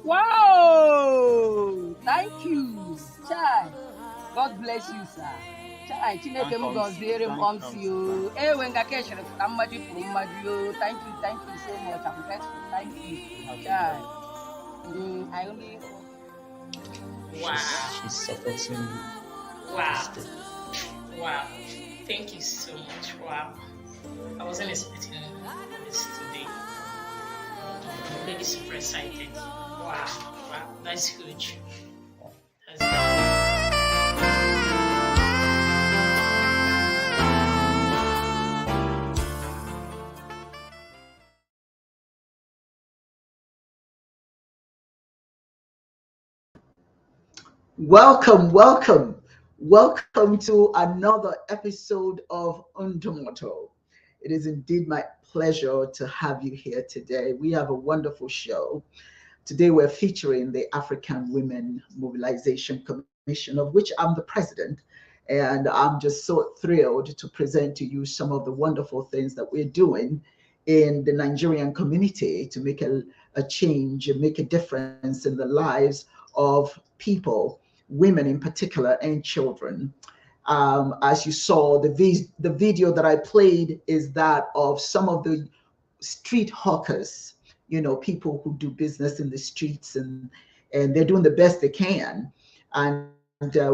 Wow! Thank you, Chai. God bless you, sir. Chai, Chineke m gọziere m unto you. When Gakesha from Madio. Thank you so much. I'm grateful. Thank you, Chai. I only. Wow. She's supporting you. Wow. Thank you so much. Wow. I wasn't expecting this today. I'm really super excited. Wow. That's huge. Welcome to another episode of Undumoto. It is indeed my pleasure to have you here today. We have a wonderful show. Today we're featuring the African Women Mobilization Commission, of which I'm the president. And I'm just so thrilled to present to you some of the wonderful things that we're doing in the Nigerian community to make a change and make a difference in the lives of people, women in particular, and children. As you saw, the video that I played is that of some of the street hawkers, people who do business in the streets, and they're doing the best they can. And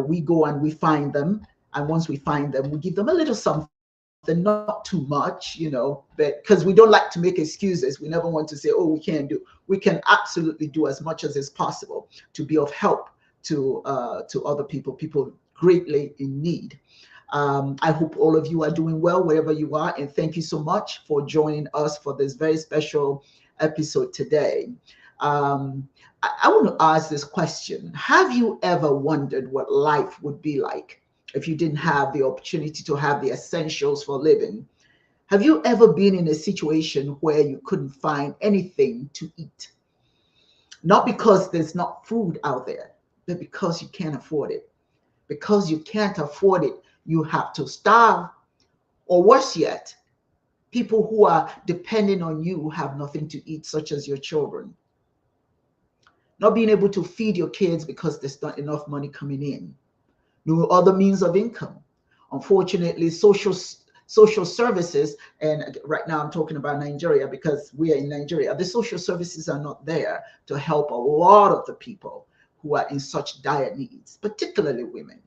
we go and we find them. And once we find them, we give them a little something, not too much, but because we don't like to make excuses. We never want to say, oh, we can't do. We can absolutely do as much as is possible to be of help to other people greatly in need. I hope all of you are doing well wherever you are, and thank you so much for joining us for this very special episode today. I want to ask this question. Have you ever wondered what life would be like if you didn't have the opportunity to have the essentials for living? Have you ever been in a situation where you couldn't find anything to eat? Not because there's not food out there, but because you can't afford it. Because you can't afford it, you have to starve. Or worse yet, people who are depending on you have nothing to eat, such as your children. Not being able to feed your kids because there's not enough money coming in. No other means of income. Unfortunately, social services, and right now I'm talking about Nigeria because we are in Nigeria, the social services are not there to help a lot of the people who are in such dire needs, particularly women.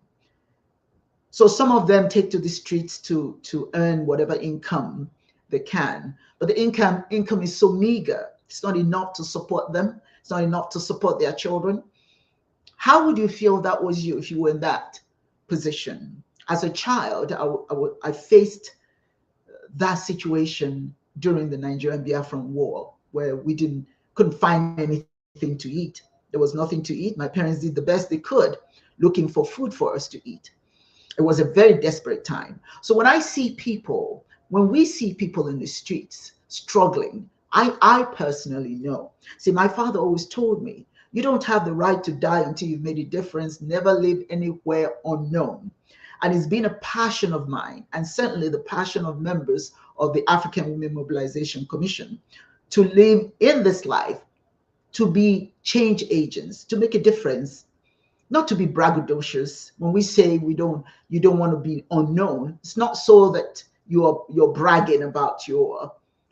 So some of them take to the streets to earn whatever income they can, but the income is so meager. It's not enough to support them. It's not enough to support their children. How would you feel that was you if you were in that position? As a child, I faced that situation during the Nigerian Biafran War, where we couldn't find anything to eat. There was nothing to eat. My parents did the best they could looking for food for us to eat. It was a very desperate time. So when we see people in the streets struggling, I personally know. See, my father always told me, you don't have the right to die until you've made a difference. Never live anywhere unknown. And it's been a passion of mine, and certainly the passion of members of the African Women Mobilization Commission, to live in this life, to be change agents, to make a difference, not to be braggadocious. When we say you don't want to be unknown, it's not so that you're bragging about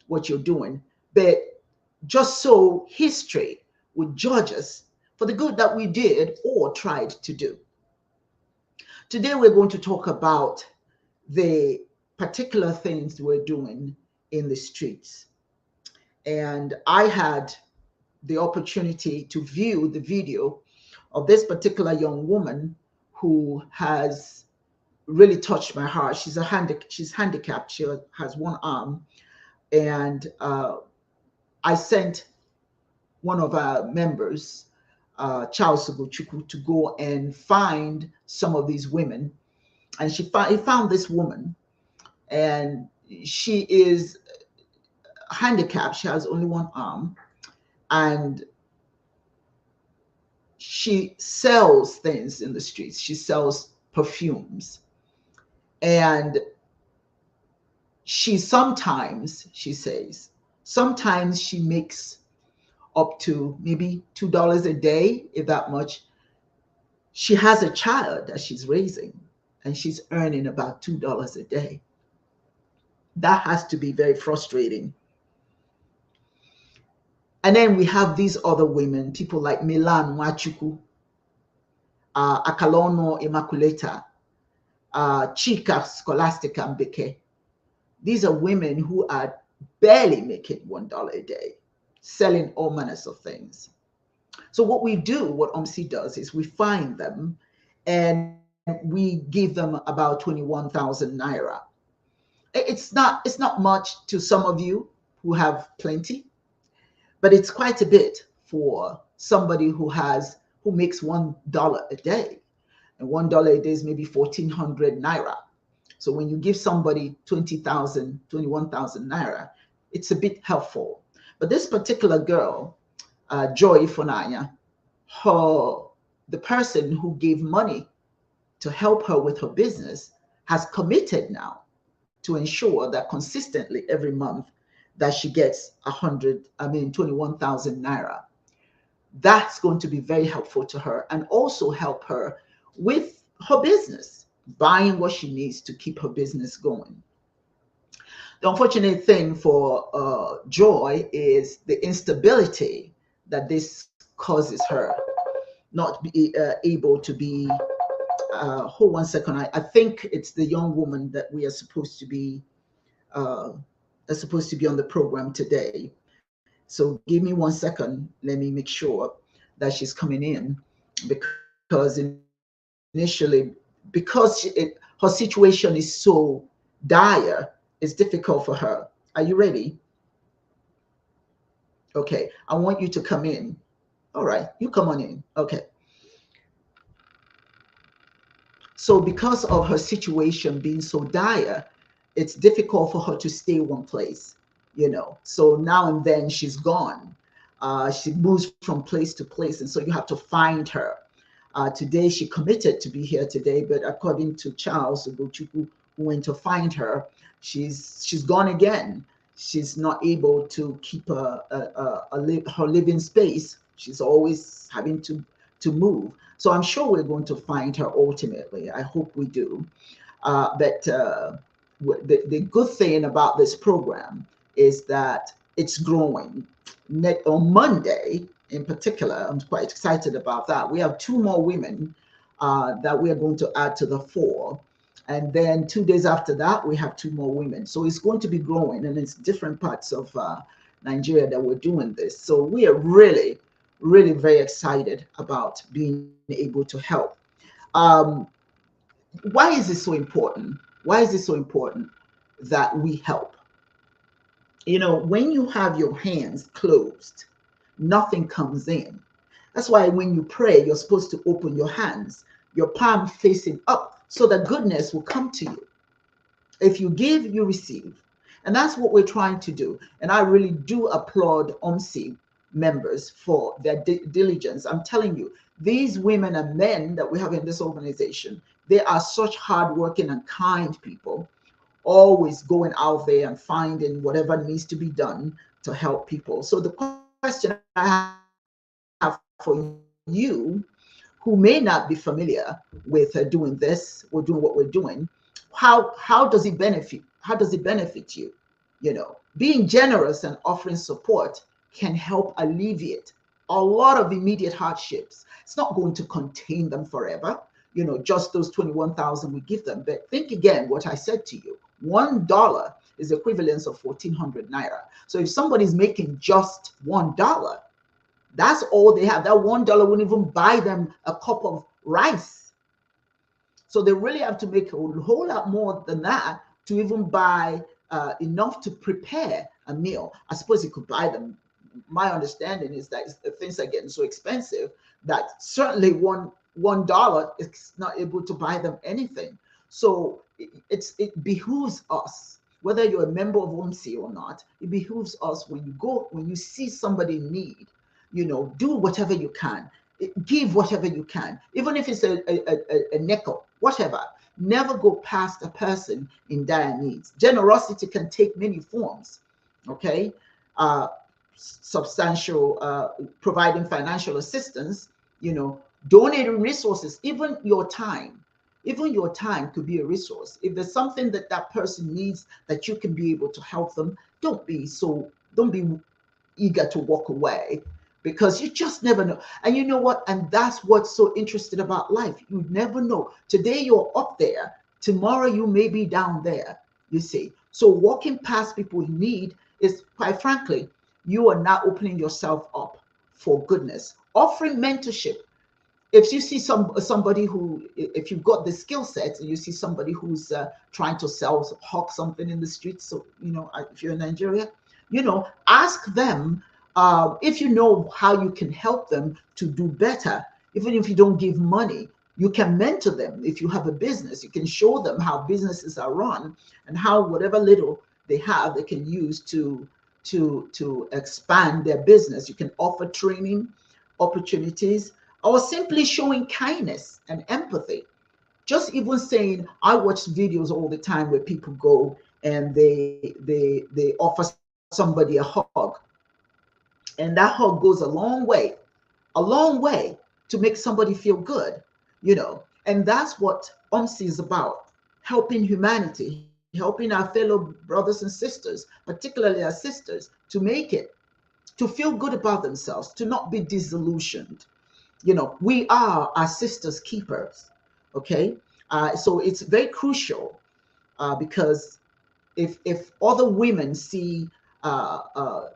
what you're doing, but just so history would judge us for the good that we did or tried to do. Today we're going to talk about the particular things we're doing in the streets. And I had the opportunity to view the video of this particular young woman who has really touched my heart. She's handicapped. She has one arm. And I sent one of our members Charles Ugochukwu to go and find some of these women. And he found this woman, and she is handicapped. She has only one arm, and she sells things in the streets. She sells perfumes, and she sometimes, she says, sometimes she makes up to maybe $2 a day, if that much. She has a child that she's raising, and she's earning about $2 a day. That has to be very frustrating. And then we have these other women, people like Milan Wachuku, Akalono Immaculata, Chika Scholastica Mbeke. These are women who are barely making $1 a day, selling all manners of things. So what we do, what OMC does, is we find them and we give them about 21,000 naira. It's not much to some of you who have plenty, but it's quite a bit for somebody who makes $1 a day, and $1 a day is maybe 1,400 naira. So when you give somebody 20,000, 21,000 naira, it's a bit helpful. But this particular girl, Joy Ifunanya, the person who gave money to help her with her business, has committed now to ensure that consistently every month that she gets 21,000 naira. That's going to be very helpful to her, and also help her with her business, buying what she needs to keep her business going. The unfortunate thing for Joy is the instability that this causes her, not be able to be, hold one second, I think it's the young woman that we are supposed to be on the program today. So give me 1 second, let me make sure that she's coming in, because initially, because her situation is so dire, it's difficult for her. Are you ready? Okay, I want you to come in. All right, you come on in. Okay. So because of her situation being so dire, it's difficult for her to stay one place, So now and then she's gone. She moves from place to place, and so you have to find her. Today she committed to be here today, but according to Charles Ugochukwu, who went to find her, she's gone again. She's not able to keep her living space. She's always having to move. So I'm sure we're going to find her ultimately. I hope we do. But the good thing about this program is that it's growing. On Monday, in particular, I'm quite excited about that. We have 2 more women that we are going to add to the 4. And then 2 days after that, we have 2 more women. So it's going to be growing, and it's different parts of Nigeria that we're doing this. So we are really, really very excited about being able to help. Why is it so important? Why is it so important that we help? When you have your hands closed, nothing comes in. That's why when you pray, you're supposed to open your hands, your palm facing up, so that goodness will come to you. If you give, you receive. And that's what we're trying to do. And I really do applaud OMC members for their diligence. I'm telling you, these women and men that we have in this organization, they are such hardworking and kind people, always going out there and finding whatever needs to be done to help people. So the question I have for you, who may not be familiar with doing this or doing what we're doing, how does it benefit? How does it benefit you? Being generous and offering support can help alleviate a lot of immediate hardships. It's not going to contain them forever, just those 21,000 we give them. But think again what I said to you. $1 is the equivalent of 1,400 naira. So if somebody's making just $1, that's all they have. That $1 wouldn't even buy them a cup of rice. So they really have to make a whole lot more than that to even buy enough to prepare a meal. I suppose it could buy them my understanding is that things are getting so expensive that certainly $1 is not able to buy them anything. So it behooves us, whether you're a member of OMC or not, it behooves us when you see somebody in need, do whatever you can, give whatever you can, even if it's a nickel, whatever. Never go past a person in dire needs. Generosity can take many forms, okay? Substantial, providing financial assistance, donating resources, even your time. Even your time could be a resource. If there's something that person needs that you can be able to help them, don't be eager to walk away, because you just never know. And you know what? And that's what's so interesting about life. You never know. Today you're up there, tomorrow you may be down there, you see. So walking past people in need is, quite frankly, you are not opening yourself up for goodness. Offering mentorship. If you see somebody who, if you've got the skill set, and you see somebody who's trying to hawk something in the streets, so if you're in Nigeria, ask them if you know how you can help them to do better. Even if you don't give money, you can mentor them. If you have a business, you can show them how businesses are run and how whatever little they have, they can use to expand their business. You can offer training opportunities, or simply showing kindness and empathy. Just even saying, I watch videos all the time where people go and they offer somebody a hug, and that hug goes a long way to make somebody feel good, and that's what OMC is about: helping humanity, helping our fellow brothers and sisters, particularly our sisters, to make it, to feel good about themselves, to not be disillusioned. We are our sisters' keepers, okay? So it's very crucial, because if other women see other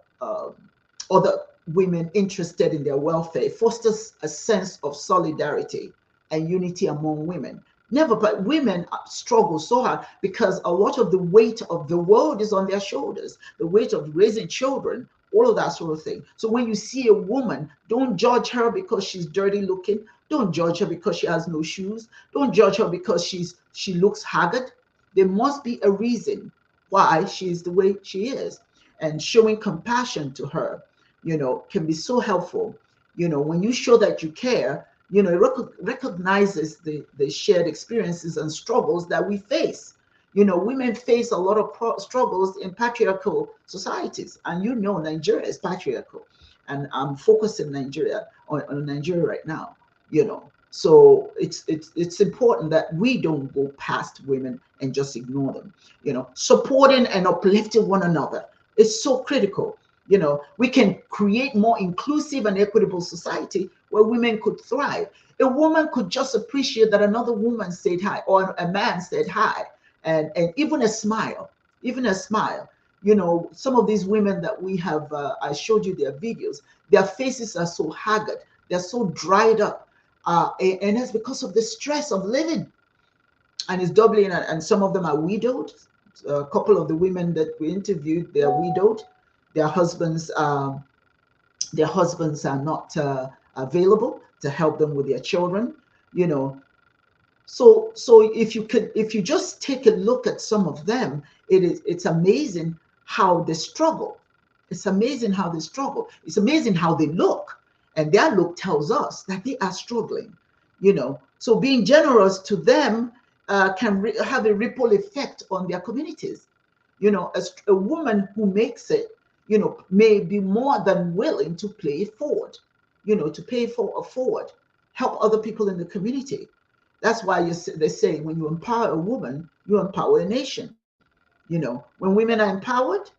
women interested in their welfare, it fosters a sense of solidarity and unity among women. But women struggle so hard because a lot of the weight of the world is on their shoulders, the weight of raising children, all of that sort of thing. So when you see a woman, don't judge her because she's dirty looking. Don't judge her because she has no shoes. Don't judge her because she looks haggard. There must be a reason why she is the way she is. And showing compassion to her, can be so helpful. When you show that you care, it recognizes the shared experiences and struggles that we face. Women face a lot of struggles in patriarchal societies, and Nigeria is patriarchal, and I'm focusing Nigeria on Nigeria right now. So it's important that we don't go past women and just ignore them. Supporting and uplifting one another is so critical. We can create more inclusive and equitable society where women could thrive. A woman could just appreciate that another woman said hi, or a man said hi, and even a smile, some of these women that we have, I showed you their videos, their faces are so haggard, they're so dried up, and it's because of the stress of living. And it's doubling, and some of them are widowed. A couple of the women that we interviewed, they're widowed. Their husbands are not available to help them with their children. So if you just take a look at some of them, it's amazing how they struggle. It's amazing how they struggle. It's amazing how they look, and their look tells us that they are struggling. So being generous to them can have a ripple effect on their communities. A woman who makes it, may be more than willing to pay it forward, help other people in the community. That's why they say when you empower a woman, you empower a nation. When women are empowered,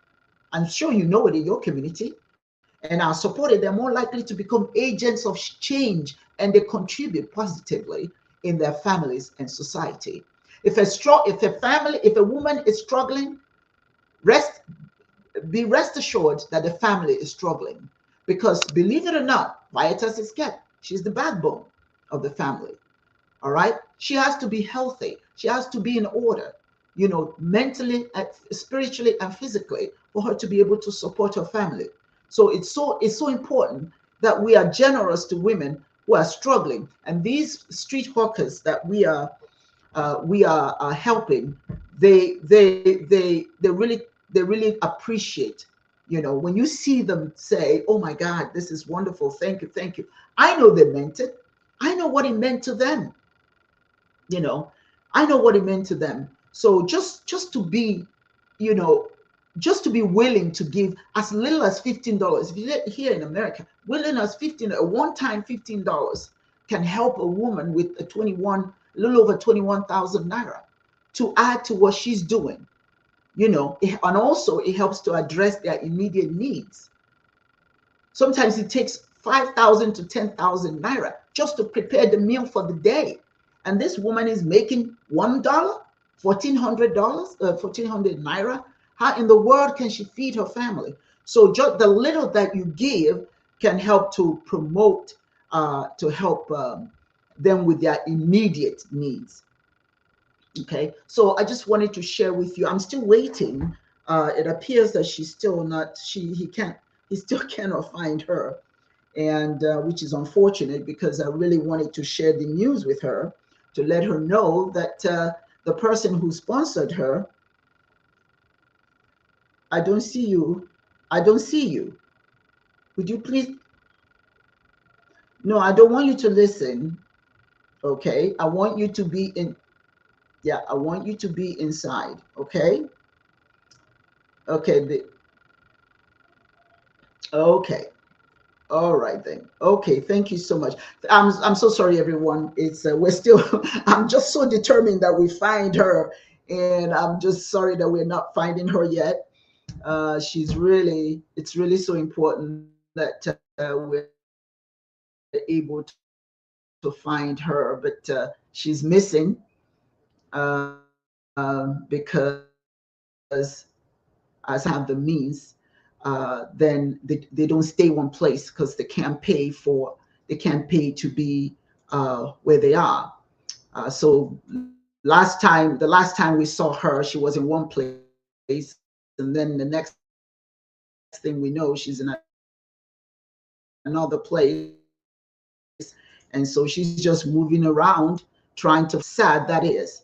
I'm sure you know it in your community, and are supported, they're more likely to become agents of change, and they contribute positively in their families and society. If a woman is struggling, be rest assured that the family is struggling, because believe it or not, quiet as it's kept, she's the backbone of the family. All right, she has to be healthy, she has to be in order, mentally, spiritually, and physically, for her to be able to support her family. So it's so important that we are generous to women who are struggling. And these street hawkers that we are helping, they really appreciate, you know, when you see them say, oh my God, this is wonderful, thank you, thank you. I know they meant it. I know what it meant to them. You know, I know what it meant to them. So just to be, you know, just to be willing to give as little as $15. If you're here in America, willing as a one-time $15 can help a woman with a little over 21,000 naira to add to what she's doing, you know, and also it helps to address their immediate needs. Sometimes it takes 5,000 to 10,000 naira just to prepare the meal for the day. And this woman is making $1, $1,400, 1,400 naira. How in the world can she feed her family? So just the little that you give can help to promote, to help them with their immediate needs. Okay, so I just wanted to share with you. I'm still waiting. It appears that she's still not. He still cannot find her, and which is unfortunate because I really wanted to share the news with her to let her know that the person who sponsored her. I don't see you. I don't see you. Would you please? No, I don't want you to listen. Okay, I want you to be in. Yeah, I want you to be inside. Okay. Okay. Okay. All right then. Okay. Thank you so much. I'm so sorry, everyone. It's we're still. I'm just so determined that we find her, and I'm just sorry that we're not finding her yet. It's really so important that we're able to find her, but she's missing because as have the means, then they don't stay one place because they can't pay to be where they are. So the last time we saw her, she was in one place, and then the next thing we know, she's in another place, and so she's just moving around trying to. Sad that is.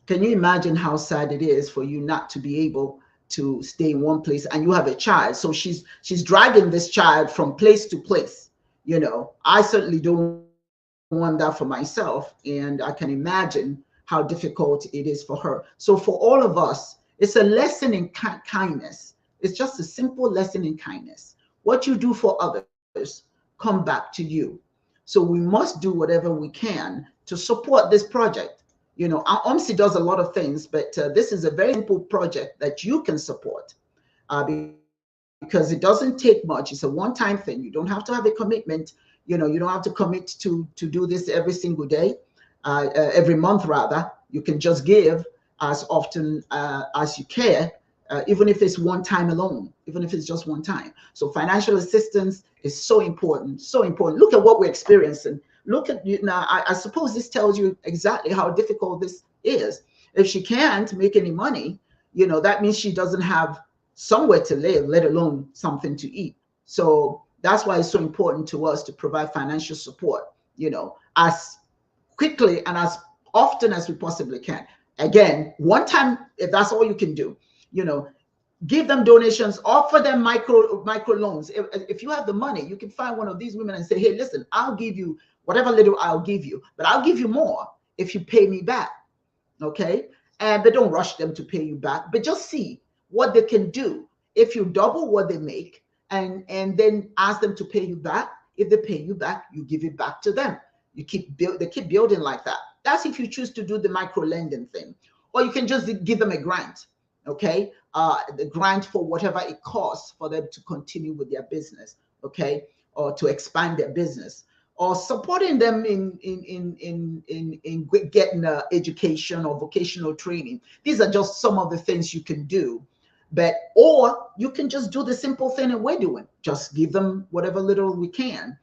Can you imagine how sad it is for you not to be able to stay in one place and you have a child? So she's dragging this child from place to place. You know, I certainly don't want that for myself, and I can imagine how difficult it is for her. So for all of us, it's a lesson in kindness. It's just a simple lesson in kindness. What you do for others come back to you. So we must do whatever we can to support this project. You know, our AWMC does a lot of things, but this is a very simple project that you can support because it doesn't take much. It's a one-time thing. You don't have to have a commitment. You know, you don't have to commit to do this every single day, every month rather. You can just give as often as you care, even if it's one time alone, even if it's just one time. So financial assistance is so important, so important. Look at what we're experiencing. Look at you now. I suppose this tells you exactly how difficult this is. If she can't make any money, you know, that means she doesn't have somewhere to live, let alone something to eat. So that's why it's so important to us to provide financial support, you know, as quickly and as often as we possibly can. Again, one time, if that's all you can do, you know, give them donations, offer them micro loans. If you have the money, you can find one of these women and say, hey, listen, I'll give you whatever little I'll give you, but I'll give you more if you pay me back. Okay. And they don't rush them to pay you back, but just see what they can do. If you double what they make and then ask them to pay you back, if they pay you back, you give it back to them. They keep building like that. That's if you choose to do the micro lending thing, or you can just give them a grant. Okay. The grant for whatever it costs for them to continue with their business. Okay. Or to expand their business, or supporting them in getting education or vocational training. These are just some of the things you can do. Or you can just do the simple thing that we're doing. Just give them whatever little we can.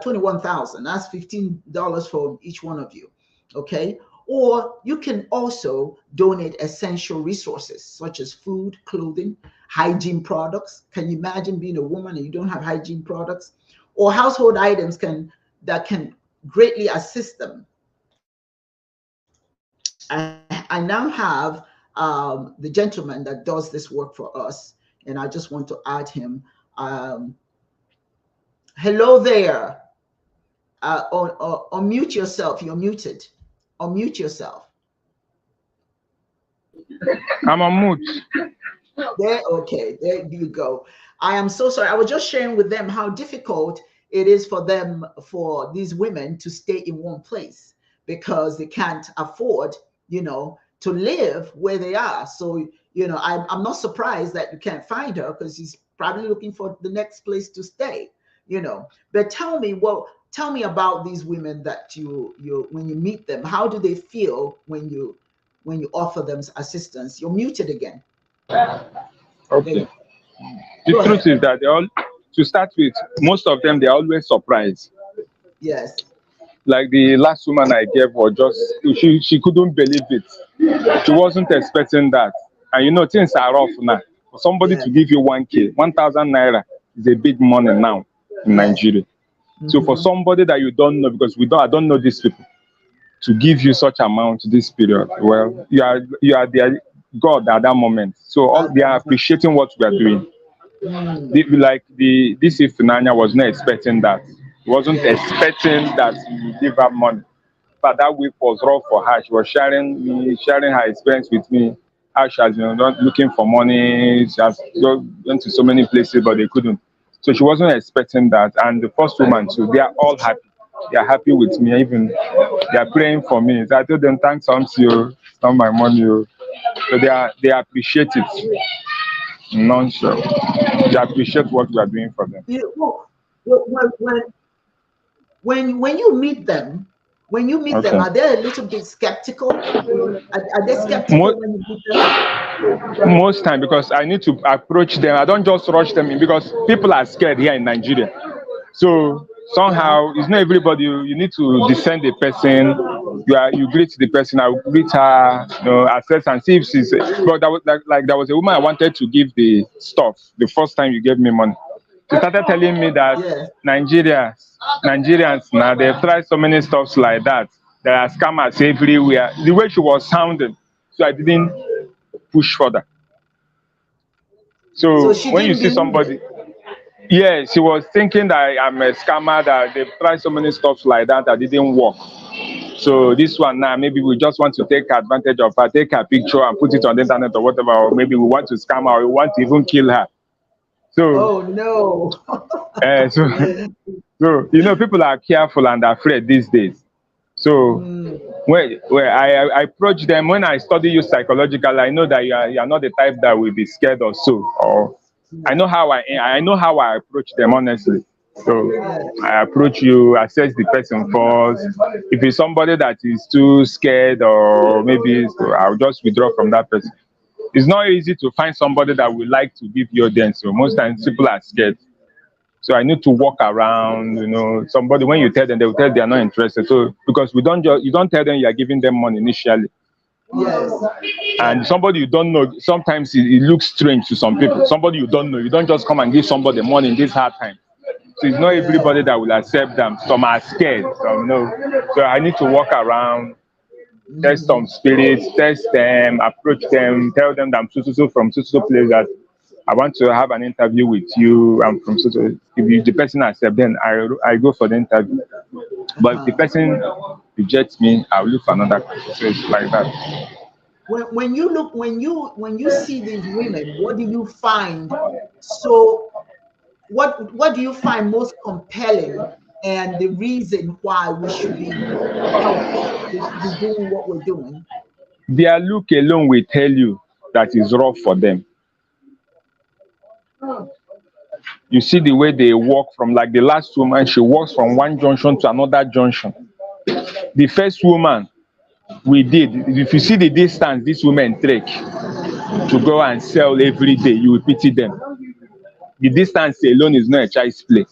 21,000, that's $15 for each one of you. Okay. Or you can also donate essential resources such as food, clothing, hygiene products. Can you imagine being a woman and you don't have hygiene products? Or household items that can greatly assist them. I now have the gentleman that does this work for us, and I just want to add him. Hello there. Unmute yourself. You're muted. Unmute yourself. I'm on mute. There, okay, there you go. I am so sorry. I was just sharing with them how difficult it is for these women to stay in one place because they can't afford, to live where they are. So, I'm not surprised that you can't find her because she's probably looking for the next place to stay, But tell me about these women that you when you meet them, how do they feel when you offer them assistance? You're muted again. Okay. The truth is that to start with, most of them, they're always surprised. Yes. Like the last woman I gave was just, she couldn't believe it. She wasn't expecting that. And things are rough now. For somebody to give you 1,000, 1,000 naira is a big money now in Nigeria. So for somebody that you don't know, because I don't know these people, to give you such amount this period, well, you are their God at that moment. So they are appreciating what we are doing. This Ifunanya was not expecting that. He wasn't expecting that we would give her money. But that week was rough for her. She was sharing her experience with me. How she has been looking for money. She has gone to so many places, but they couldn't. So she wasn't expecting that. And the first woman too, they are all happy. They are happy with me. Even they are praying for me. So I told them, thanks, you. It's not my money. So they appreciate it. Non-sure. They appreciate what we are doing for them. When you meet them, are they a little bit skeptical? Are they skeptical when you meet them? Most time, because I need to approach them. I don't just rush them in because people are scared here in Nigeria. So somehow it's not everybody. You need to discern the person. You greet the person. I will greet her. Assess and see if she's. But there was a woman I wanted to give the stuff the first time you gave me money. She started telling me that Nigerians now they've tried so many stuffs like that. There are scammers everywhere. The way she was sounding, so I didn't push further. So when you see somebody, yes, she was thinking that I'm a scammer, that they've tried so many stuffs like that didn't work. So this one now, maybe we just want to take advantage of her, take her picture and put it on the internet or whatever, or maybe we want to scam her or we want to even kill her. So, oh no. So people are careful and afraid these days. So when I approach them, when I study you psychologically, I know that you are not the type that will be scared or so. Or I know how I approach them honestly. So I approach you, assess the person first. If it's somebody that is too scared or maybe I'll just withdraw from that person. It's not easy to find somebody that would like to give you audience. So most times people are scared. So I need to walk around, somebody, when you tell them, they will tell they are not interested. So because you don't tell them you are giving them money initially. Yes. And somebody you don't know, sometimes it looks strange to some people. Somebody you don't know, you don't just come and give somebody money in this hard time. So it's not everybody that will accept them. Some are scared, some no. So I need to walk around, test some spirits, test them, approach them, tell them that I'm so from so place that I want to have an interview with you. I'm from so. If the person accepts, then I go for the interview. But if the person rejects me, I'll look for another person. So it's like that. When you see these women, what do you find? So what do you find most compelling and the reason why we should be doing what we're doing? Their look alone will tell you that it's rough for them. You see the way they walk from, like the last woman, she walks from one junction to another junction. The first woman we did, if you see the distance these women trek to go and sell every day, you will pity them. The distance alone is not a child's play.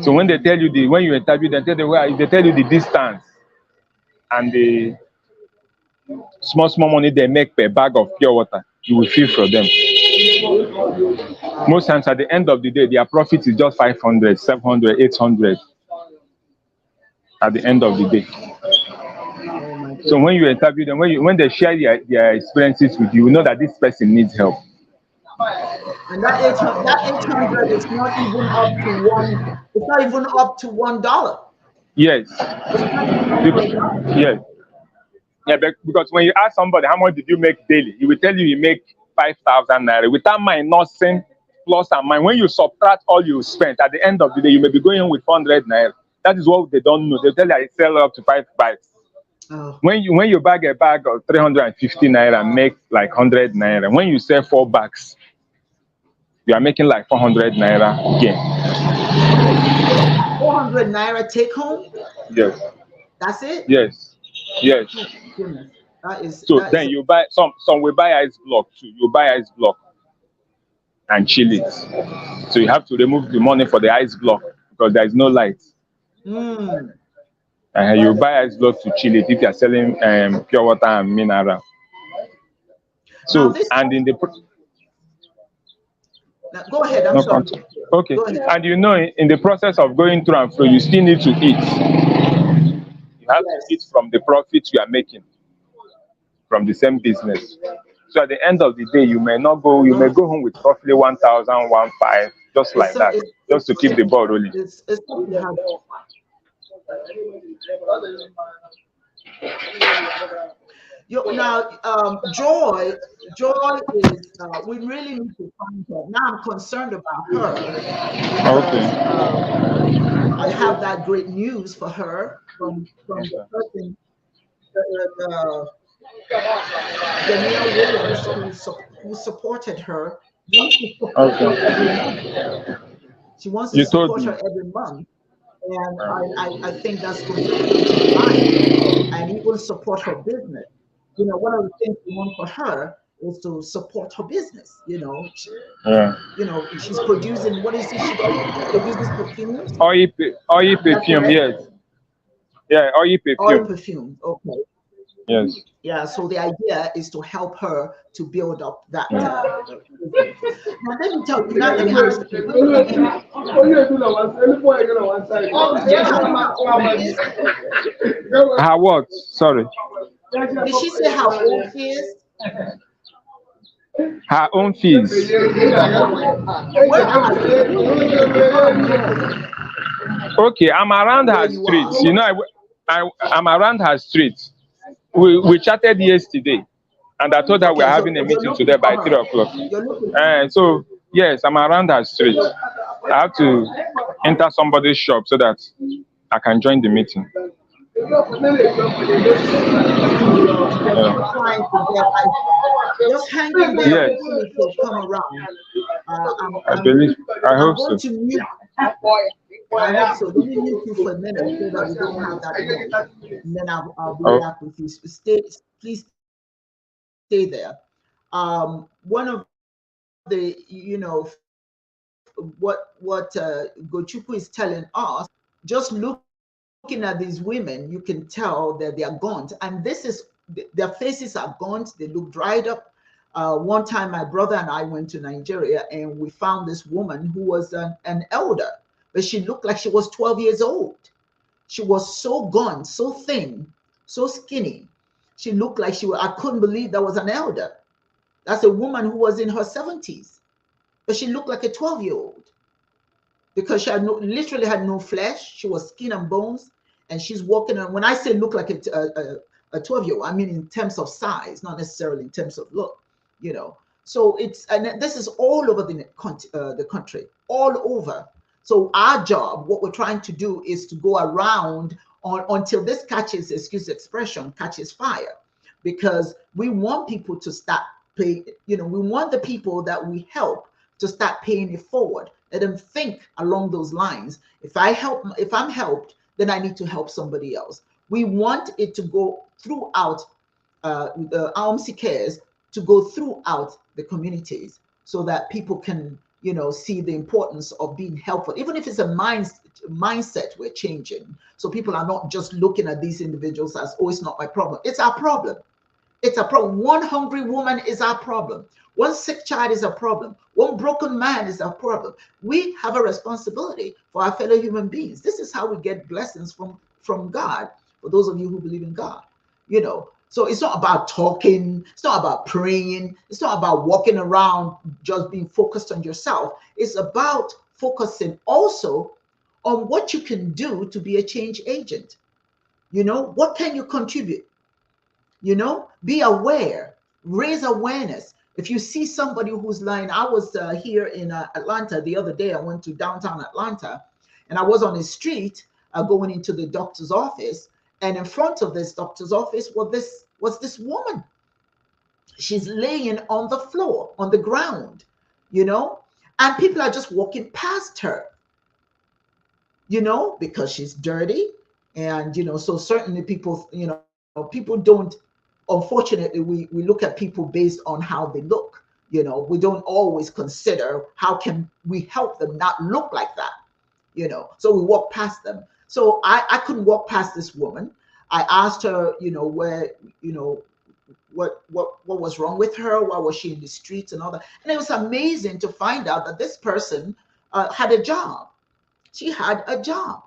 So when they tell you when you interview them, they tell you the distance and the small money they make per bag of pure water, you will feel for them. Most times at the end of the day, their profit is just 500, 700, 800 at the end of the day. So when you interview them, when they share their experiences with you, you know that this person needs help. And that 800 is not even up to one. It's not even up to $1. Yes. It's not even up to $1. Yes. Yeah, because when you ask somebody how much did you make daily, he will tell you make 5,000 naira without minusing plus and minus. When you subtract all you spent, at the end of the day, you may be going with 400 naira. That is what they don't know. They tell you I sell up to 5 bags. Oh. When you bag a bag of 350 naira, make like 100 naira. When you sell 4 bags, you are making like 400 naira gain. 400 naira take home? Yes. That's it? Yes. Yes. Oh, goodness. Then you buy some will buy ice block too. You buy ice block and chill it. So you have to remove the money for the ice block because there is no light. You buy ice block to chill it if you are selling pure water and mineral. So and in the now, go ahead. I'm sorry. Okay. And you know, in the process of going through and through, you still need to eat. You have to eat from the profits you are making from the same business. So at the end of the day, you may go home with roughly 1,000, 1,500, just like that, just to keep the ball rolling. Now, Joy is, we really need to find her. Now I'm concerned about her. Because, I have that great news for her from the person, Danielle Williams, who supported her. She wants to support her every month. And I think that's going to be fine. And even support her business. You know, one of the things we want for her is to support her business. You know, she's producing, what is it? She produces perfumes. Oil perfume, yes. Yeah, oil perfume. Oil perfume, okay. Yes. Yeah, so the idea is to help her to build up that. Now let me tell you, let me ask you. Her what? Sorry. Did she say how old she is? Her own fees. Okay, I'm around her streets. You know, I'm around her streets. We chatted yesterday, and I told her we're having a meeting today by 3 o'clock. So yes, I'm around her street. I have to enter somebody's shop so that I can join the meeting. Just hang in there. Hopefully she'll come around. I hope so. I hope so. Let me mute you for a minute so that we don't have that noise. And then I'll be back with you. Please stay there. One of the, what Gochukwu is telling us, just looking at these women, you can tell that they are gaunt, and their faces are gaunt. They look dried up. One time, my brother and I went to Nigeria, and we found this woman who was an elder, but she looked like she was 12 years old. She was so gaunt, so thin, so skinny. She looked like I couldn't believe that was an elder. That's a woman who was in her 70s, but she looked like a 12-year-old because she had literally had no flesh. She was skin and bones, and she's walking. And when I say look like a 12-year-old, I mean in terms of size, not necessarily in terms of look. So and this is all over the country, all over. So our job, what we're trying to do, is to go around until this catches, excuse the expression, catches fire, because we want people to start paying. We want the people that we help to start paying it forward. Let them think along those lines. If I'm helped, then I need to help somebody else. We want it to go throughout the AWMC CARES, to go throughout the communities, so that people can see the importance of being helpful, even if it's a mindset we're changing. So people are not just looking at these individuals as, oh, it's not my problem. It's our problem. It's a problem. One hungry woman is our problem. One sick child is a problem. One broken man is a problem. We have a responsibility for our fellow human beings. This is how we get blessings from God, for those of you who believe in God. So it's not about talking. It's not about praying. It's not about walking around just being focused on yourself. It's about focusing also on what you can do to be a change agent. What can you contribute? Be aware, raise awareness. If you see somebody who's lying, I was here in Atlanta the other day. I went to downtown Atlanta, and I was on the street going into the doctor's office, and in front of this doctor's office was this woman. She's laying on the floor, on the ground, and people are just walking past her, because she's dirty, and so certainly people, people don't. Unfortunately, we look at people based on how they look. We don't always consider how can we help them not look like that. So we walk past them. So I couldn't walk past this woman. I asked her, where, what was wrong with her? Why was she in the streets and all that? And it was amazing to find out that this person had a job. She had a job.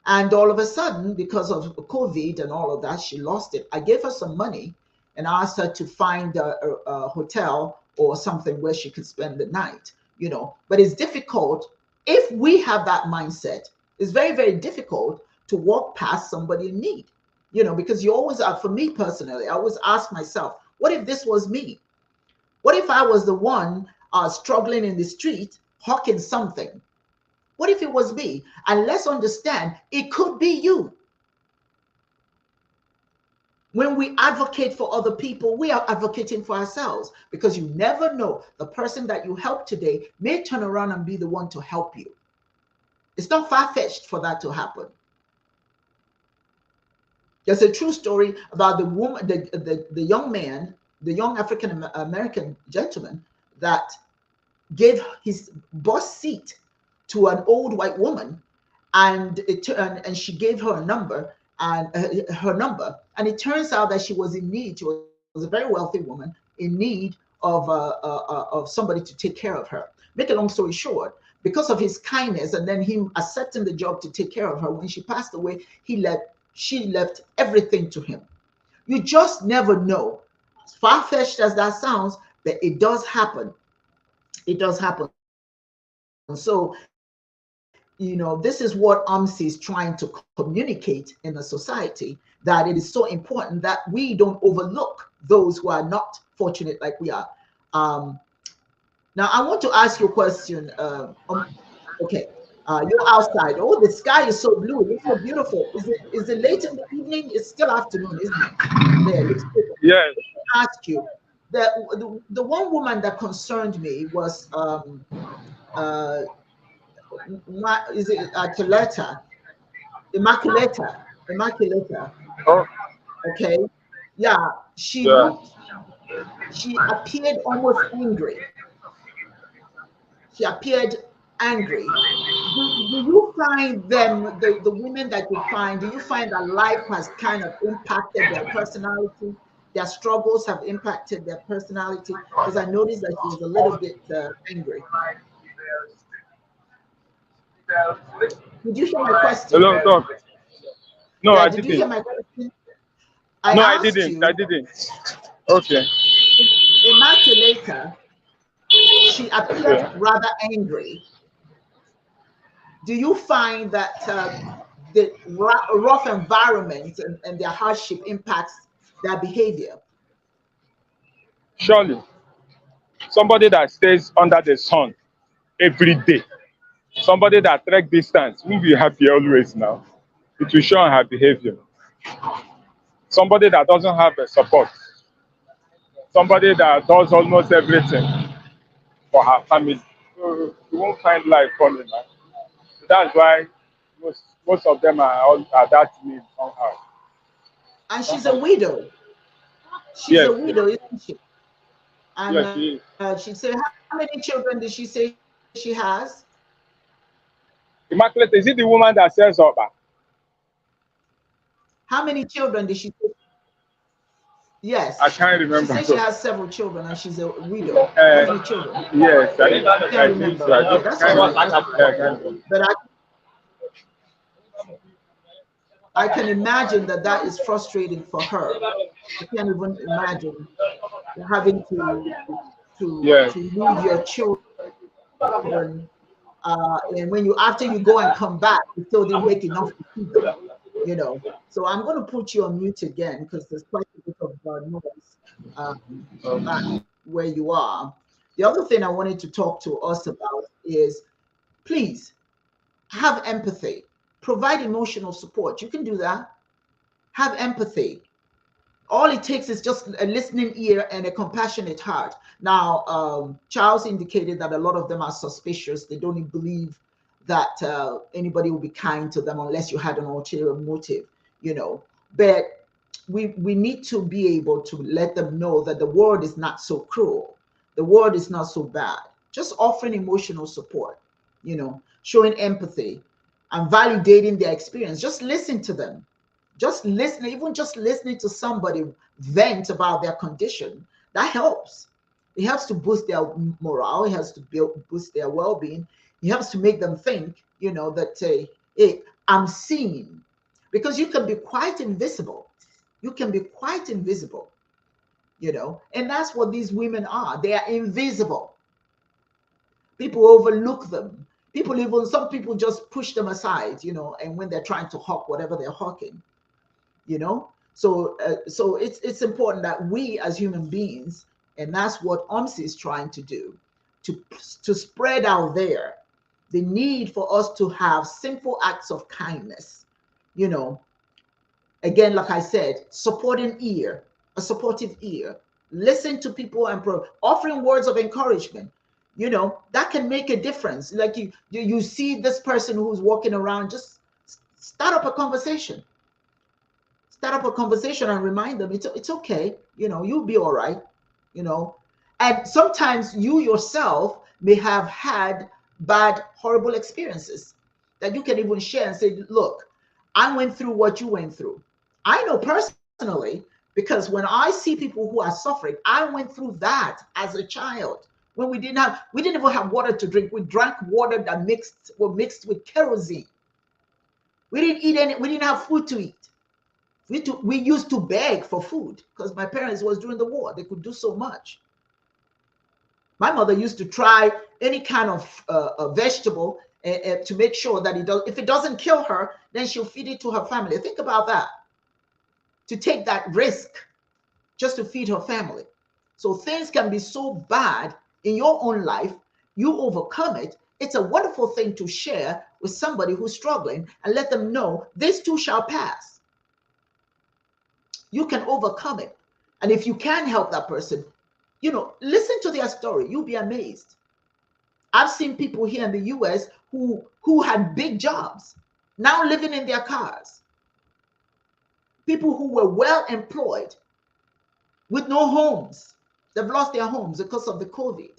And all of a sudden, because of COVID and all of that, she lost it. I gave her some money and asked her to find a hotel or something where she could spend the night, But it's difficult if we have that mindset. It's very, very difficult to walk past somebody in need, because you always, for me personally, I always ask myself, what if this was me? What if I was the one struggling in the street, hawking something? What if it was me? And let's understand, it could be you. When we advocate for other people, we are advocating for ourselves, because you never know, the person that you help today may turn around and be the one to help you. It's not far-fetched for that to happen. There's a true story about the woman, the young man, the young African American gentleman that gave his bus seat to an old white woman, and she gave her a number, and and it turns out that she was in need. She was a very wealthy woman in need of somebody to take care of her. Make a long story short, because of his kindness and then him accepting the job to take care of her, when she passed away, she left everything to him. You just never know. As far-fetched as that sounds, but it does happen. It does happen. So, this is what AWMC is trying to communicate in the society, that it is so important that we don't overlook those who are not fortunate like we are. Now, I want to ask you a question. Okay, you're outside. Oh, the sky is so blue. It's so beautiful. Is it late in the evening? It's still afternoon, isn't it? There, it's yes. Ask you. The one woman that concerned me was is it Immaculata. Oh. Okay, yeah, she appeared almost angry. She appeared angry. Do you find them, the women that you find, do you find that life has kind of impacted their personality? Their struggles have impacted their personality? Because I noticed that she was a little bit angry. Did you hear my question? Hello, talk. No, I didn't. Did you hear my question? I didn't. Okay. Immaculata, she appeared rather angry. Do you find that the rough environment and their hardship impacts their behavior? Surely. Somebody that stays under the sun every day, somebody that trek distance won't be happy always now. It will show on her behavior. Somebody that doesn't have a support, somebody that does almost everything for her family, so you won't find life funny, man. So that's why most of them are that need somehow. And she's a widow. She's a widow, isn't she? And yes, she is. She said, how many children did she say she has? Immaculate, is it the woman that sells Oba? How many children did she say? Yes. I can't remember. She said she has several children and she's a widow. How many children? Yes, I Can't think remember. so. Okay, that's all right. But I can imagine that is frustrating for her. I can't even imagine having to lose your children, and when you after you go and come back, you still didn't make enough to feed them, you know. So I'm going to put you on mute again because there's quite a bit of noise back where you are. The other thing I wanted to talk to us about is, please have empathy, provide emotional support. You can do that. Have empathy. All it takes is just a listening ear and a compassionate heart. Now, Charles indicated that a lot of them are suspicious. They don't believe that anybody will be kind to them unless you had an ulterior motive, you know. But we need to be able to let them know that the world is not so cruel. The world is not so bad. Just offering emotional support, you know, showing empathy and validating their experience. Just listen to them. Just listening, even just listening to somebody vent about their condition, that helps. It helps to boost their morale. It helps to boost their well-being. It helps to make them think, you know, that hey, I'm seen, because you can be quite invisible. You can be quite invisible, you know, and that's what these women are. They are invisible. People overlook them. Some people just push them aside, you know, and when they're trying to hawk whatever they're hawking, you know. So it's important that we as human beings, and that's what OMSI is trying to do, to spread out there the need for us to have simple acts of kindness, you know. Again, like I said, supporting ear, a supportive ear, listen to people and offering words of encouragement, you know, that can make a difference. Like you see this person who's walking around, just start up a conversation. Start up a conversation and remind them it's okay, you know, you'll be all right, you know. And sometimes you yourself may have had bad, horrible experiences that you can even share and say, look, I went through what you went through. I know personally, because when I see people who are suffering, I went through that as a child. When we didn't even have water to drink. We drank water that were mixed with kerosene. We didn't have food to eat. We used to beg for food because my parents was during the war. They could do so much. My mother used to try any kind of vegetable to make sure that if it doesn't kill her, then she'll feed it to her family. Think about that. To take that risk just to feed her family. So things can be so bad in your own life, you overcome it. It's a wonderful thing to share with somebody who's struggling and let them know this too shall pass. You can overcome it. And if you can help that person, you know, listen to their story. You'll be amazed. I've seen people here in the US who had big jobs, now living in their cars. People who were well employed with no homes. They've lost their homes because of the COVID.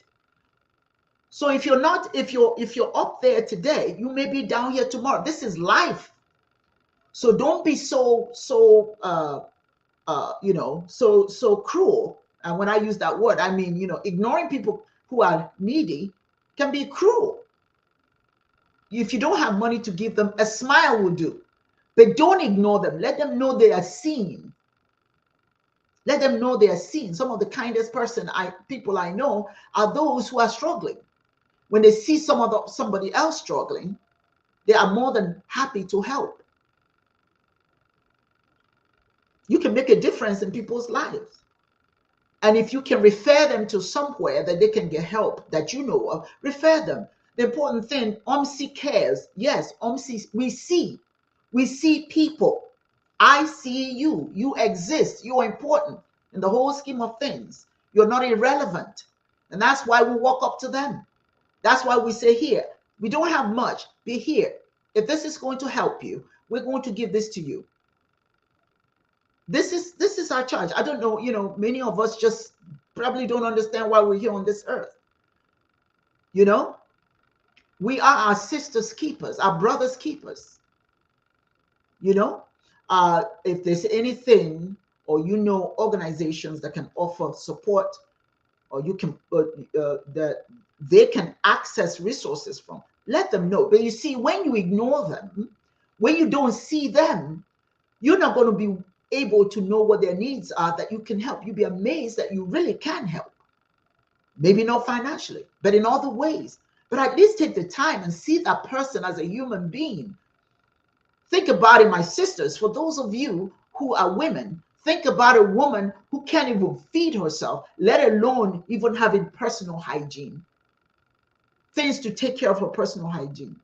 So if you're up there today, you may be down here tomorrow. This is life. So don't be so cruel. And when I use that word, I mean, you know, ignoring people who are needy can be cruel. If you don't have money to give them, a smile will do. But don't ignore them. Let them know they are seen. Let them know they are seen. Some of the kindest people I know are those who are struggling. When they see somebody else struggling, they are more than happy to help. You can make a difference in people's lives. And if you can refer them to somewhere that they can get help that you know of, refer them. The important thing, AWMC CARES. Yes, AWMC, we see people. I see you. You exist. You're important in the whole scheme of things. You're not irrelevant. And that's why we walk up to them. That's why we say, here, we don't have much, be here. If this is going to help you, we're going to give this to you. This is our charge. I don't know, you know, many of us just probably don't understand why we're here on this earth. You know, We are our sisters' keepers, our brothers' keepers. You know, if there's anything, or organizations that can offer support, or you can that they can access resources from, let them know. But you see, when you ignore them, when you don't see them, you're not going to be able to know what their needs are that you can help. You'll be amazed that you really can help. Maybe not financially, but in other ways. But at least take the time and see that person as a human being. Think about it, my sisters. For those of you who are women, think about a woman who can't even feed herself, let alone even having personal hygiene. Things to take care of her personal hygiene.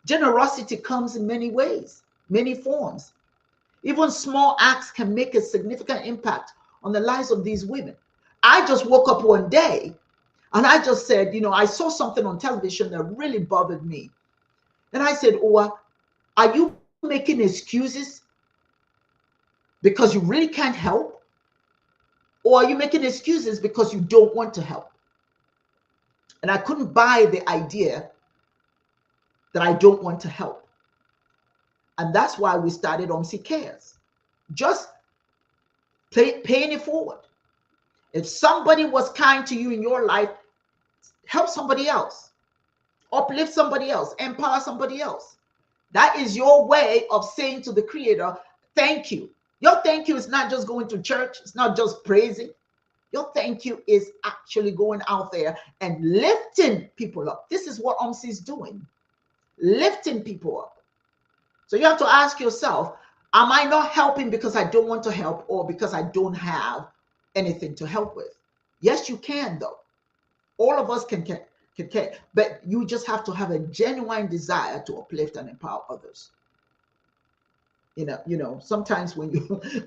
Generosity comes in many ways, many forms. Even small acts can make a significant impact on the lives of these women. I just woke up one day and I just said, I saw something on television that really bothered me. And I said, Uwa, are you making excuses because you really can't help? Or are you making excuses because you don't want to help? And I couldn't buy the idea that I don't want to help. And that's why we started AWMC CARES. Just paying it forward. If somebody was kind to you in your life, help somebody else. Uplift somebody else. Empower somebody else. That is your way of saying to the Creator, thank you. Your thank you is not just going to church. It's not just praising. Your thank you is actually going out there and lifting people up. This is what AWMC is doing. Lifting people up. So you have to ask yourself, am I not helping because I don't want to help, or because I don't have anything to help with? Yes, you can, though. All of us can, but you just have to have a genuine desire to uplift and empower others. Sometimes when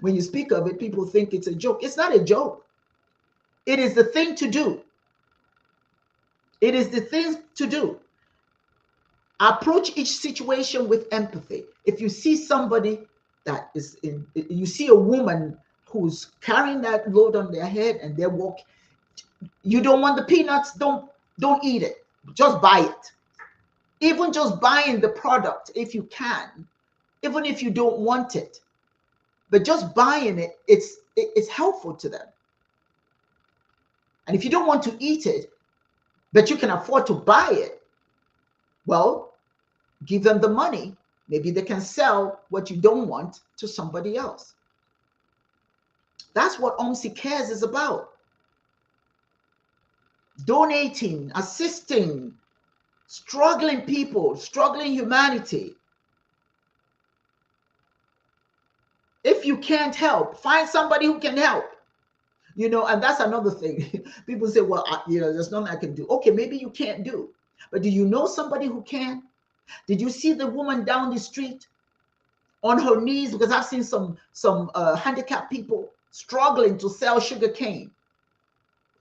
you speak of it, people think it's a joke. It's not a joke. It is the thing to do. It is the thing to do. Approach each situation with empathy. If you see somebody that you see a woman who's carrying that load on their head and they're walking, you don't want the peanuts, don't eat it. Just buy it. Even just buying the product, if you can, even if you don't want it, but just buying it, it's helpful to them. And if you don't want to eat it, but you can afford to buy it, well, give them the money. Maybe they can sell what you don't want to somebody else. That's what AWMC CARES is about. Donating, assisting, struggling people, struggling humanity. If you can't help, find somebody who can help. And that's another thing. People say, well, there's nothing I can do. Okay, maybe you can't do. But do you know somebody who can? Did you see the woman down the street on her knees? Because I've seen some handicapped people struggling to sell sugar cane.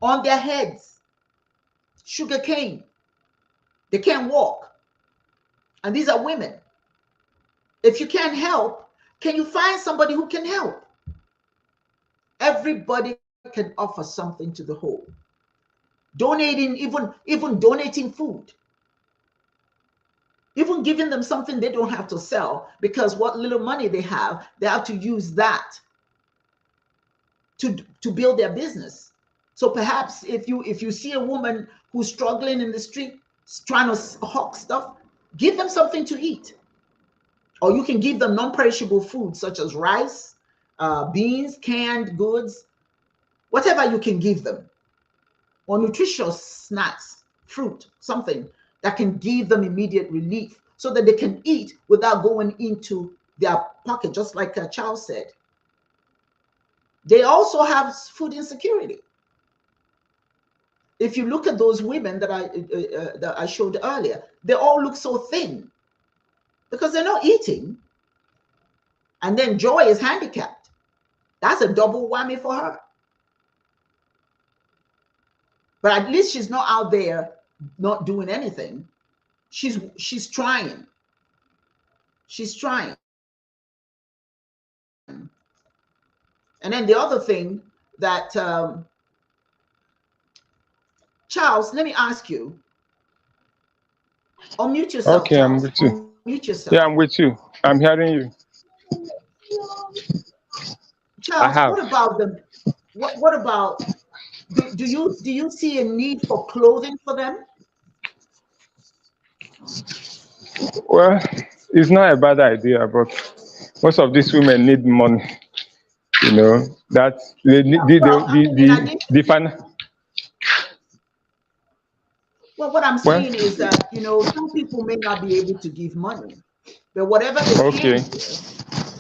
On their heads, sugar cane. They can't walk. And these are women. If you can't help, can you find somebody who can help? Everybody can offer something to the whole. Donating, even donating food. Even giving them something they don't have to sell, because what little money they have to use that to build their business. So perhaps if you see a woman who's struggling in the street, trying to hawk stuff, give them something to eat. Or you can give them non-perishable food such as rice, beans, canned goods, whatever you can give them. Or nutritious snacks, fruit, something that can give them immediate relief so that they can eat without going into their pocket, just like a child said. They also have food insecurity. If you look at those women that I showed earlier, they all look so thin because they're not eating. And then Joy is handicapped. That's a double whammy for her. But at least she's not out there not doing anything. She's trying. She's trying. And then the other thing that, Charles, let me ask you, Unmute yourself, Okay, I'm Charles. with you. Unmute yourself. Yeah, I'm with you. I'm hearing you. I Charles, have. what about them? What about, do you see a need for clothing for them? Well, it's not a bad idea, but most of these women need money. You know that they need Well, I mean, in addition, the well, what I'm well. saying is that, some people may not be able to give money, but whatever they Okay. can give,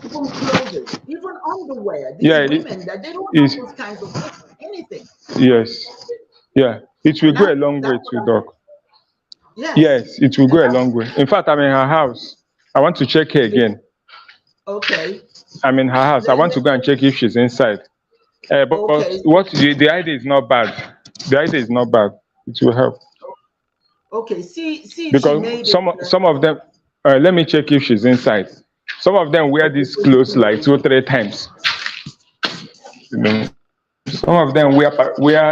even clothing, even underwear, these Yeah. women that they don't have Is those kinds of things, anything. yes. Yeah. It will And go a long that's way what to I'm, doc. yes. Yes, it will And go a that's, long way. In fact, I'm in her house. I want to check her again. okay. I'm in her house. I want to go and check if she's inside. But Okay. what the idea is not bad. The idea is not bad. It will help Okay. See if she made because it. some of them. Let me check if she's inside. Some of them wear Okay. these clothes like 2 or 3 times. You know, some of them wear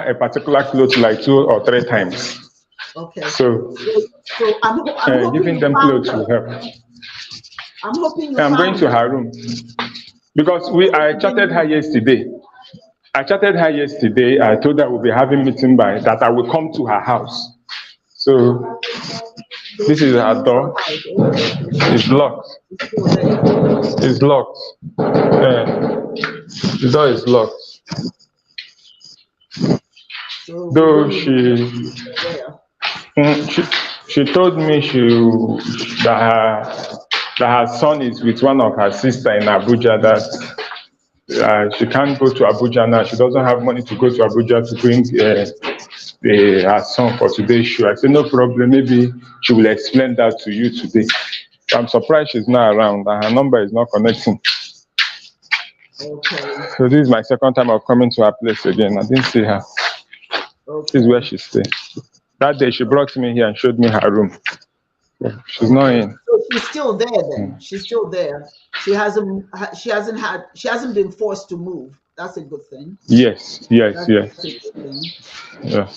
a particular clothes like 2 or 3 times. Okay. So So I'm hoping giving you them found clothes will her. help. I'm hoping you I'm going found to her. her room because Okay. What I did they chatted her need? yesterday. I chatted her yesterday. I told her we'll be having meeting that I will come to her house. So So this she is came her into your door. house. Okay. So It's locked. she's still there. It's locked. The door is locked. So we Though don't even there. she told me that her son is with one of her sister in Abuja. That she can't go to Abuja now. She doesn't have money to go to Abuja to bring her son for today's show. I said no problem. Maybe she will explain that to you today. I'm surprised she's not around and her number is not connecting. Okay. So this is my second time of coming to her place again. I didn't see her. This is where Okay. she stays. That day she brought me here and showed me her room. She's not in. So she's still there then. She's still there. She hasn't been forced to move. That's a good thing. Yes. That's a Yeah. good thing. Yeah.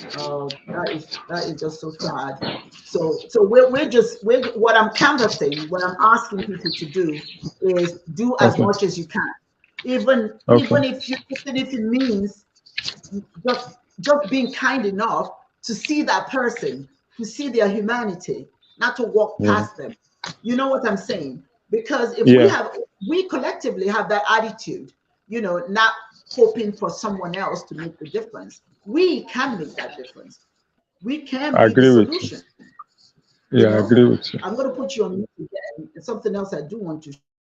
That is just so sad. So what I'm canvassing, what I'm asking people to do is do as Okay. much as you can. Even Okay. if it means just being kind enough to see that person, to see their humanity, not to walk Yeah. past them. You know what I'm saying? Because if Yeah. we collectively have that attitude, not hoping for someone else to make the difference, we can make that difference. We can I be the agree with you. solution. Yeah, I agree with you. I'm going to put you on mute again. And something else I do want to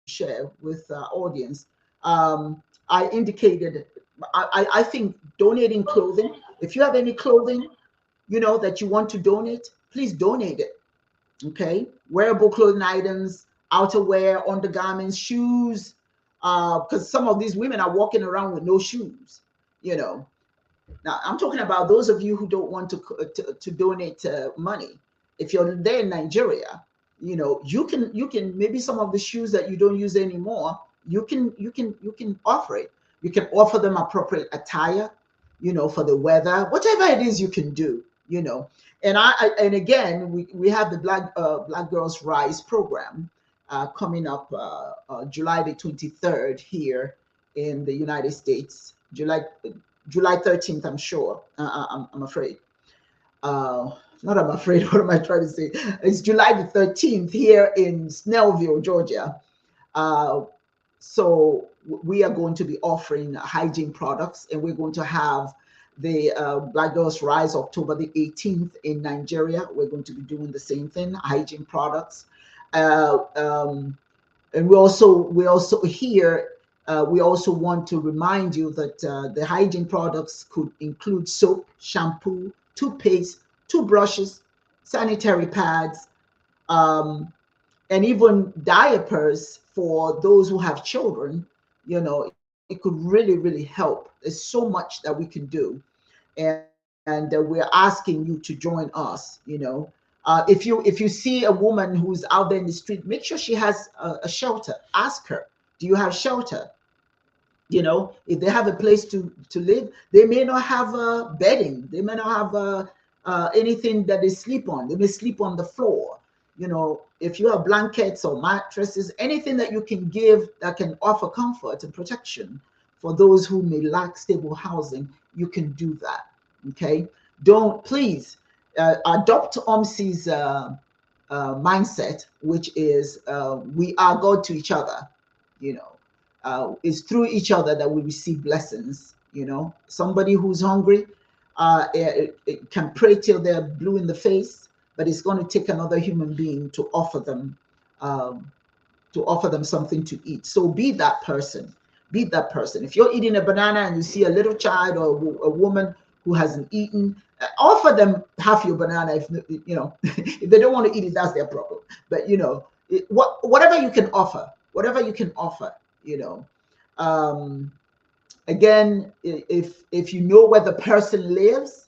share with our audience. I indicated, I think donating clothing, if you have any clothing, that you want to donate, please donate it. Okay. Wearable clothing items, outerwear, undergarments, shoes, because some of these women are walking around with no shoes, Now, I'm talking about those of you who don't want to donate money. If you're there in Nigeria, you can maybe some of the shoes that you don't use anymore, you can offer it. You can offer them appropriate attire, for the weather, whatever it is you can do, And again, we have the Black Girls Rise program coming up July the 23rd here in the United States. July 13th, I'm sure. I'm afraid. Not I'm afraid. What am I trying to say? It's July the 13th here in Snellville, Georgia. So we are going to be offering hygiene products, and we're going to have the Black Girls Rise October the 18th in Nigeria. We're going to be doing the same thing, hygiene products. And we also here. We also want to remind you that the hygiene products could include soap, shampoo, toothpaste, toothbrushes, sanitary pads, and even diapers for those who have children. It could really, really help. There's so much that we can do. And we're asking you to join us. If you see a woman who's out there in the street, make sure she has a shelter. Ask her, do you have shelter? If they have a place to live, they may not have bedding. They may not have anything that they sleep on. They may sleep on the floor. You know, if you have blankets or mattresses, anything that you can give that can offer comfort and protection for those who may lack stable housing, you can do that. Okay, don't, please, adopt OMC's mindset, which is we are God to each other. You know, it's through each other that we receive blessings. You know, somebody who's hungry it can pray till they're blue in the face, but it's going to take another human being to offer them something to eat. So be that person. Be that person. If you're eating a banana and you see a little child or a woman who hasn't eaten, offer them half your banana. If you know, if they don't want to eat it, that's their problem. But you know, whatever you can offer, you know. Again, if you know where the person lives,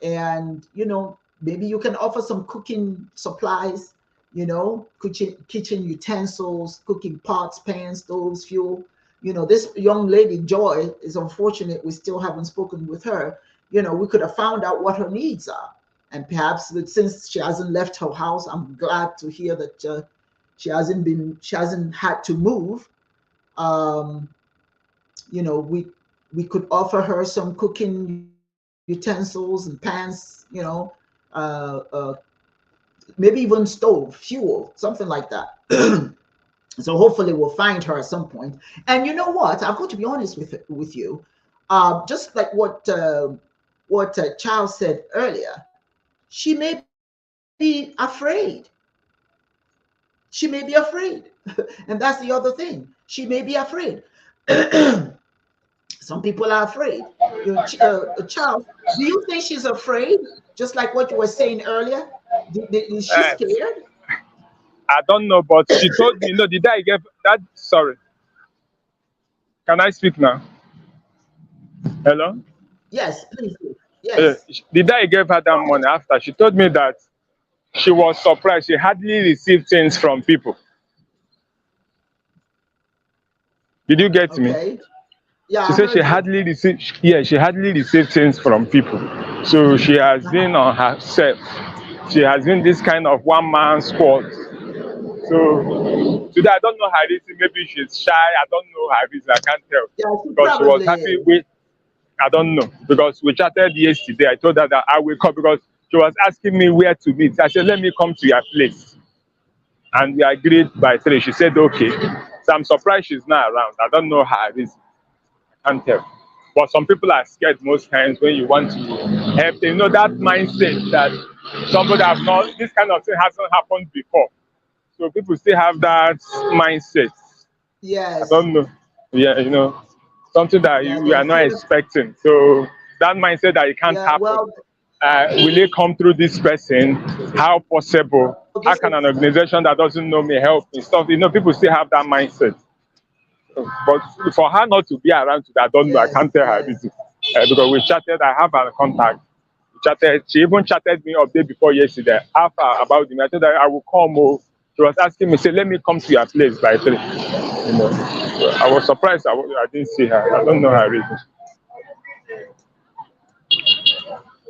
and you know, maybe you can offer some cooking supplies, you know, kitchen utensils, cooking pots, pans, stoves, fuel. You know, this young lady, Joy, is unfortunate we still haven't spoken with her. You know, we could have found out what her needs are. And perhaps since she hasn't left her house, I'm glad to hear that she hasn't had to move. You know, we could offer her some cooking utensils and pans, you know, maybe even stove, fuel, something like that. So hopefully we'll find her at some point. And you know what? I'm going to be honest with you. Just like what Charles said earlier, she may be afraid. She may be afraid. And that's the other thing. She may be afraid. Some people are afraid. You know, Charles, do you think she's afraid? Just like what you were saying earlier? Is she scared? I don't know, but she told me, no, the day I gave that, sorry. Can I speak now? Hello? Yes, please do. Yes. The day I gave her that money after, she told me that she was surprised. She hardly received things from people. Did you get me? Yeah, she said she hardly received things from people. So she has been on herself. She has been this kind of one-man squad. So today I don't know her reason. Maybe she's shy. I don't know her reason. I can't tell. Yeah, because she was happy with. I don't know, because we chatted yesterday. I told her that I will come because she was asking me where to meet. I said, let me come to your place. And we agreed by 3. She said, okay. So I'm surprised she's not around. I don't know her reason. I can't tell. But some people are scared most times when you want to help them. You know, that mindset that somebody have not, this kind of thing hasn't happened before. So people still have that mindset. Yes. I don't know. Yeah, you know, something that you are not expecting. So that mindset that it can't happen. Well, will it come through this person? How possible? How can an organization that doesn't know me help me? Stuff. You know, people still have that mindset. But for her not to be around today, I don't know. I can't tell her reason. Because we chatted. I have her contact. We chatted. She even chatted me update before yesterday. After about the matter that I will come. She was asking me, say, let me come to your place by 3. You know, so I was surprised. I didn't see her. I don't know her reason.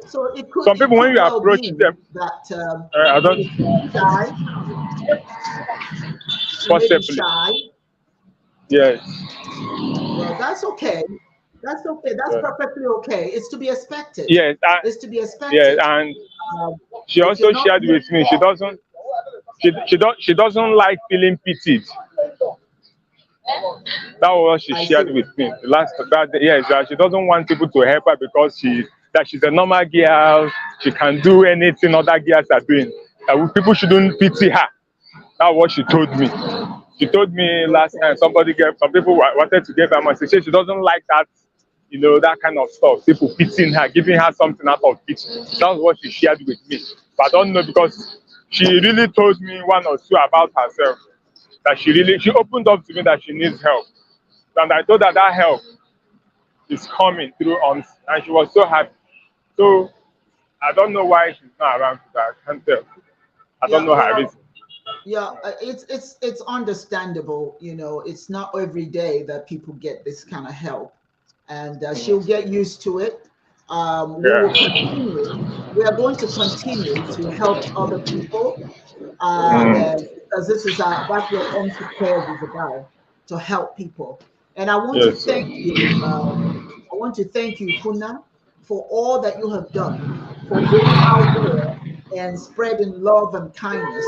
So it could, some people, when you approach them, that I don't. Possibly. Shy. Yes. Well, that's okay. That's okay. That's perfectly okay. It's to be expected. Yes. It's to be expected. Yes, and she also shared with me. She doesn't like feeling pitied. That was what she shared with me that she doesn't want people to help her because she's a normal girl. She can do anything other girls are doing. People shouldn't pity her. That's what she told me. She told me last time some people wanted to give her money. She said she doesn't like that, you know, that kind of stuff. People pitying her, giving her something out of pity. That's what she shared with me. But I don't know, because she really told me 1 or 2 about herself. That she opened up to me that she needs help. And I told her that help is coming through and she was so happy. So I don't know why she's not around today. I can't tell. I don't know her reason. Yeah, it's understandable. You know, it's not every day that people get this kind of help, and she'll get used to it. We will continue. We are going to continue to help other people And because this is that's what AWMC CARES is about, to help people. And I want to thank you. I want to thank you, Funa, for all that you have done, for going out there and spreading love and kindness.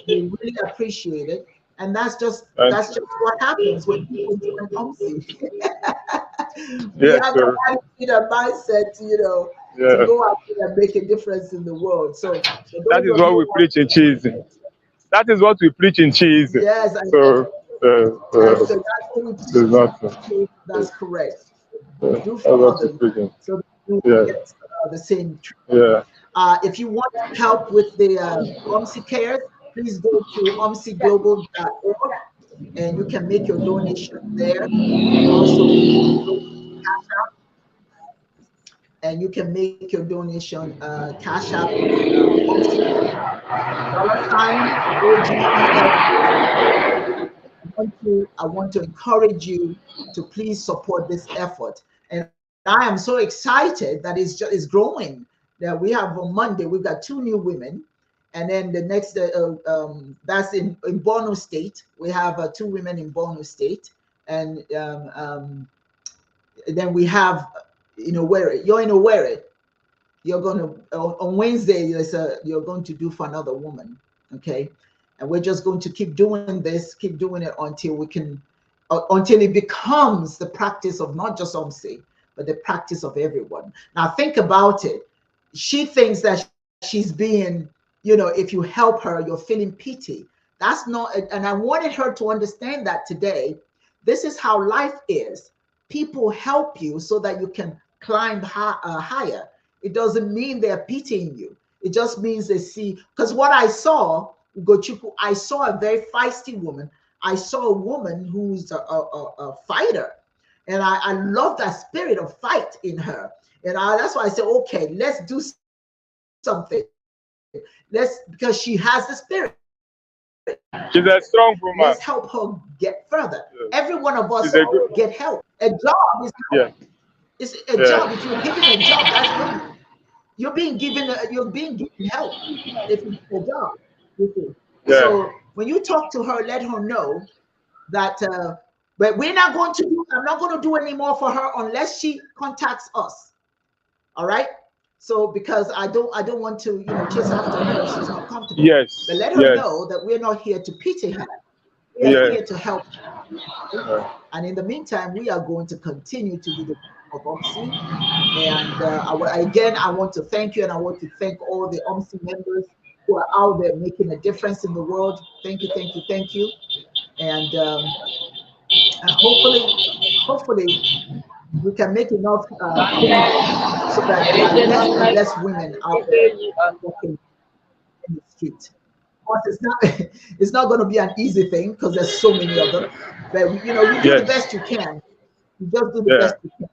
We really appreciate it. And that's just what happens when people join AWMC. We have the attitude and mindset, to go out there and make a difference in the world. So that is what we preach in cheese. That is what we preach in cheese. Yes, that's correct. Do for others, so that you get the same treatment. If you want help with the AWMC CARES, please go to AWMCglobal.org and you can make your donation there. Also, and you can make your donation cash out I want to encourage you to please support this effort. And I am so excited that it's growing. That we have on Monday, we've got 2 new women. And then the next, that's in Borno State. We have 2 women in Borno State. And then we have, Owerri. You're in Owerri. You're going to, on Wednesday, you're going to do for another woman. Okay. And we're just going to keep doing this, keep doing it until we can, until it becomes the practice of not just AWMC, but the practice of everyone. Now think about it. She thinks that she's being, if you help her, you're feeling pity. That's not, and I wanted her to understand that today. This is how life is. People help you so that you can climb higher. It doesn't mean they're pitying you. It just means they see, because what I saw, Ugochukwu, I saw a very feisty woman. I saw a woman who's a fighter. And I love that spirit of fight in her. And that's why I said, okay, let's do something. Because she has the spirit. She's a strong woman. Let's help her get further. Every one of us get help. A job is help. It's a job. If you're given a job, that's help. You're being given help if it's a job. So when you talk to her, let her know that but we're not going to do, I'm not going to do any more for her unless she contacts us. All right. So because I don't want to, chase after her if she's not comfortable. Yes. But let her know that we're not here to pity her. We're here to help her. And in the meantime, we are going to continue to do the work of AWMC. And again, I want to thank you, and I want to thank all the AWMC members who are out there making a difference in the world. Thank you, thank you, thank you. And hopefully we can make enough so that there are less women out there walking in the street. Of course, it's not going to be an easy thing because there's so many of them. But you do the best you can. You just do the best you can.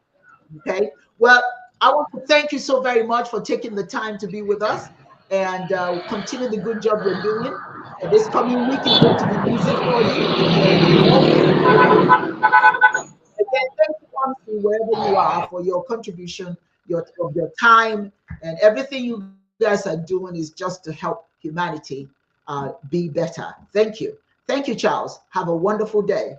Okay. Well, I want to thank you so very much for taking the time to be with us, and continue the good job you're doing. And this coming week is going to be busy for you. Again, thank you, AWMC, wherever you are, for your contribution, your time, and everything you guys are doing is just to help humanity be better. Thank you. Thank you, Charles. Have a wonderful day.